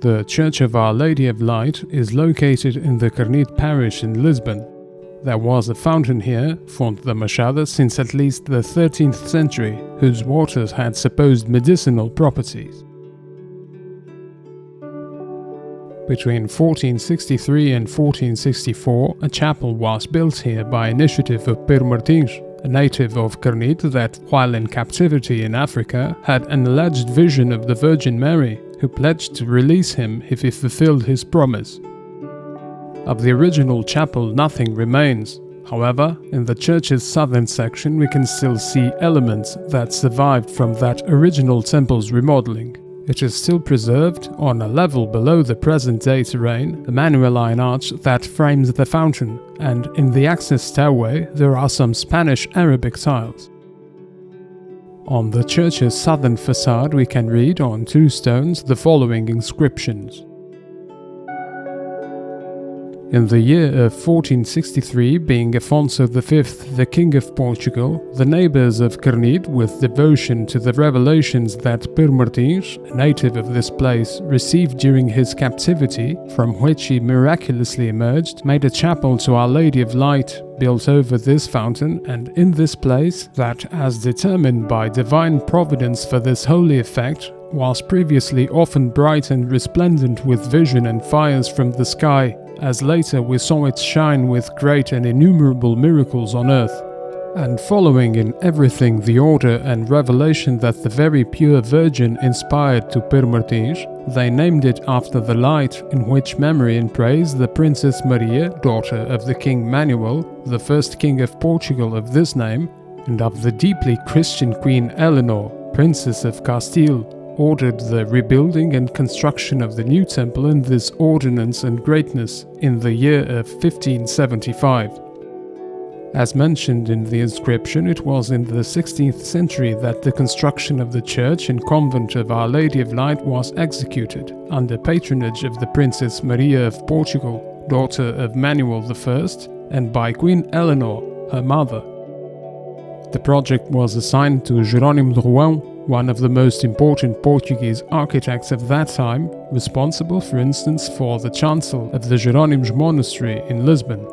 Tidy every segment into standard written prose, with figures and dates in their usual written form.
The Church of Our Lady of Light is located in the Carnide parish in Lisbon. There was a fountain here, Fonte da Machada, since at least the 13th century, whose waters had supposed medicinal properties. Between 1463 and 1464, a chapel was built here by initiative of Pedro Martins, a native of Carnide that, while in captivity in Africa, had an alleged vision of the Virgin Mary, who pledged to release him if he fulfilled his promise. Of the original chapel nothing remains. However, in the church's southern section we can still see elements that survived from that original temple's remodeling. It is still preserved, on a level below the present-day terrain, a Manueline arch that frames the fountain, and in the access stairway there are some Spanish Arabic tiles. On the church's southern facade we can read on two stones the following inscriptions. In the year of 1463, being Afonso V, the King of Portugal, the neighbours of Carnide, with devotion to the revelations that Pedro Martins, a native of this place, received during his captivity, from which he miraculously emerged, made a chapel to Our Lady of Light, built over this fountain and in this place, that, as determined by divine providence for this holy effect, was previously often bright and resplendent with vision and fires from the sky, as later we saw it shine with great and innumerable miracles on earth, and following in everything the order and revelation that the very pure Virgin inspired to Pedro Martins, they named it after the light in which memory and praise the Princess Maria, daughter of the King Manuel, the first King of Portugal of this name, and of the deeply Christian Queen Eleanor, Princess of Castile, ordered the rebuilding and construction of the new temple in this ordinance and greatness in the year of 1575. As mentioned in the inscription, it was in the 16th century that the construction of the church and convent of Our Lady of Light was executed, under patronage of the Princess Maria of Portugal, daughter of Manuel I, and by Queen Eleanor, her mother. The project was assigned to Jerónimo de Rouen, one of the most important Portuguese architects of that time, responsible, for instance, for the chancel of the Jerónimos Monastery in Lisbon.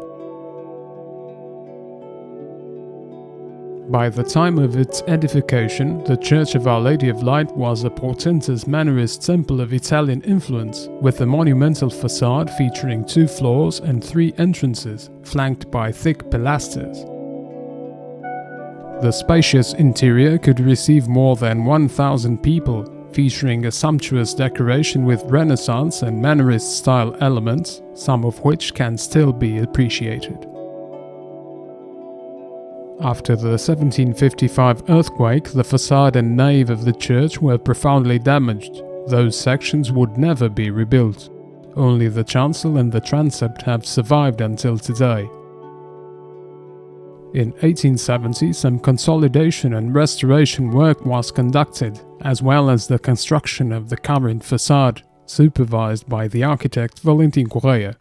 By the time of its edification, the Church of Our Lady of Light was a portentous Mannerist temple of Italian influence, with a monumental facade featuring 2 floors and 3 entrances, flanked by thick pilasters. The spacious interior could receive more than 1,000 people, featuring a sumptuous decoration with Renaissance and Mannerist-style elements, some of which can still be appreciated. After the 1755 earthquake, the facade and nave of the church were profoundly damaged. Those sections would never be rebuilt. Only the chancel and the transept have survived until today. In 1870, some consolidation and restoration work was conducted, as well as the construction of the current facade, supervised by the architect Valentim Correia.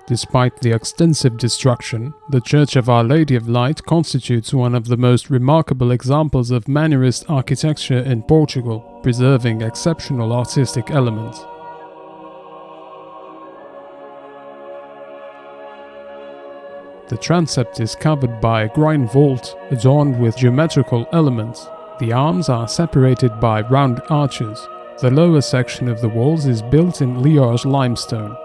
Despite the extensive destruction, the Church of Our Lady of Light constitutes one of the most remarkable examples of Mannerist architecture in Portugal, preserving exceptional artistic elements. The transept is covered by a groin vault adorned with geometrical elements. The arms are separated by round arches. The lower section of the walls is built in Liège limestone.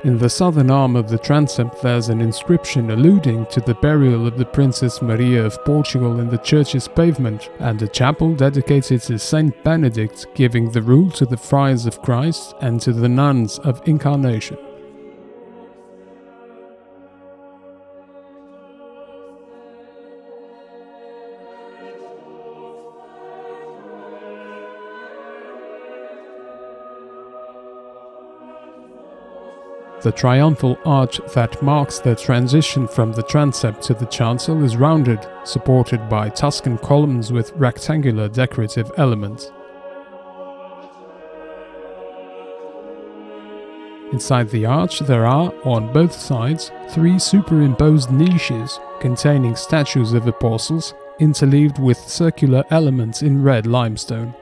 In the southern arm of the transept there's an inscription alluding to the burial of the Princess Maria of Portugal in the church's pavement, and a chapel dedicated to Saint Benedict, giving the rule to the Friars of Christ and to the Nuns of Incarnation. The triumphal arch that marks the transition from the transept to the chancel is rounded, supported by Tuscan columns with rectangular decorative elements. Inside the arch there are, on both sides, 3 superimposed niches containing statues of apostles interleaved with circular elements in red limestone.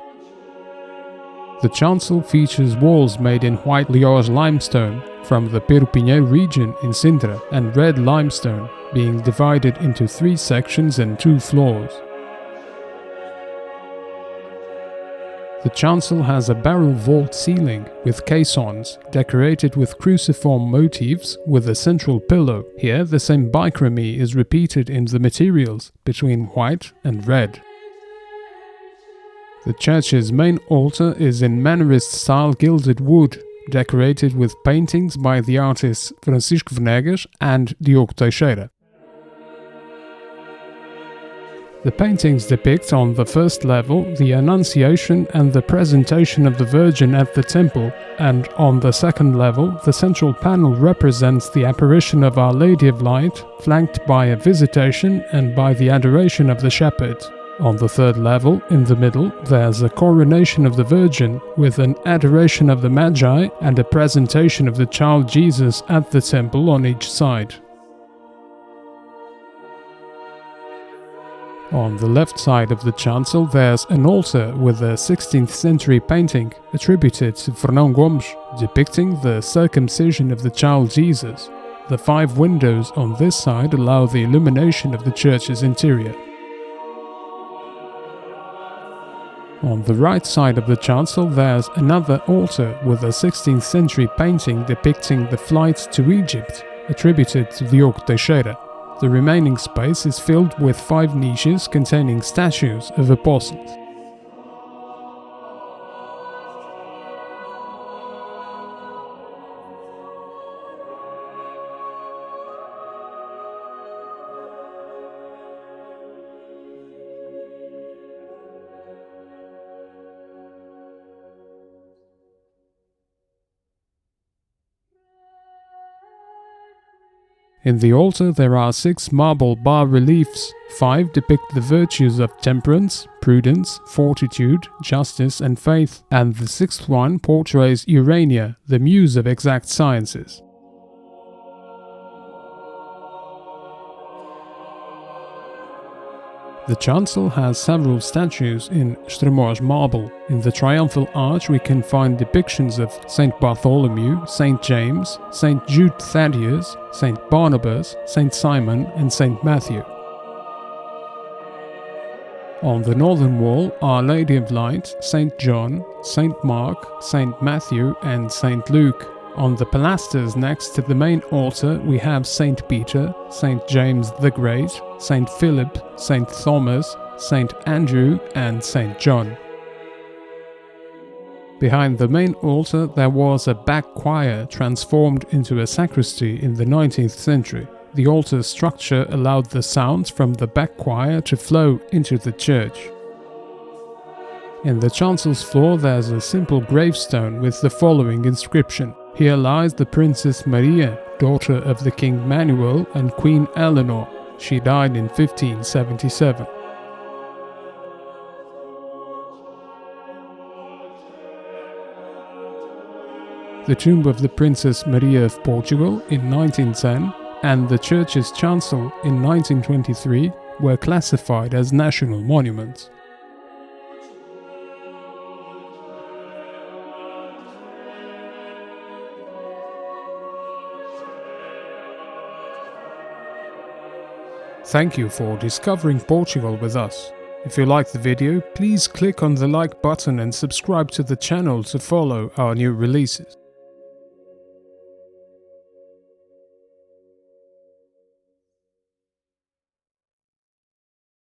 The chancel features walls made in white Lioge limestone from the Perpignan region in Sintra and red limestone, being divided into 3 sections and 2 floors. The chancel has a barrel vault ceiling with caissons decorated with cruciform motifs with a central pillow. Here the same bichrome is repeated in the materials between white and red. The church's main altar is in Mannerist-style gilded wood, decorated with paintings by the artists Francisco Venegas and Diogo Teixeira. The paintings depict on the first level the Annunciation and the Presentation of the Virgin at the Temple, and on the second level the central panel represents the apparition of Our Lady of Light, flanked by a Visitation and by the Adoration of the Shepherd. On the third level, in the middle, there's a Coronation of the Virgin with an Adoration of the Magi and a Presentation of the Child Jesus at the Temple on each side. On the left side of the chancel there's an altar with a 16th century painting attributed to Fernão Gomes, depicting the circumcision of the child Jesus. The 5 windows on this side allow the illumination of the church's interior. On the right side of the chancel there's another altar with a 16th century painting depicting the flight to Egypt, attributed to Diogo Teixeira. The remaining space is filled with 5 niches containing statues of apostles. In the altar there are 6 marble bas-reliefs. 5 depict the virtues of temperance, prudence, fortitude, justice and faith, and the 6th one portrays Urania, the muse of exact sciences. The chancel has several statues in Estremoz marble. In the triumphal arch we can find depictions of Saint Bartholomew, Saint James, Saint Jude Thaddeus, Saint Barnabas, Saint Simon and Saint Matthew. On the northern wall, Our Lady of Light, Saint John, Saint Mark, Saint Matthew and Saint Luke. On the pilasters next to the main altar we have Saint Peter, Saint James the Great, Saint Philip, Saint Thomas, Saint Andrew and Saint John. Behind the main altar there was a back choir transformed into a sacristy in the 19th century. The altar structure allowed the sounds from the back choir to flow into the church. In the chancel's floor there's a simple gravestone with the following inscription: "Here lies the Princess Maria, daughter of the King Manuel and Queen Eleanor. She died in 1577. The tomb of the Princess Maria of Portugal in 1910 and the church's chancel in 1923 were classified as national monuments. Thank you for discovering Portugal with us. If you liked the video, please click on the like button and subscribe to the channel to follow our new releases.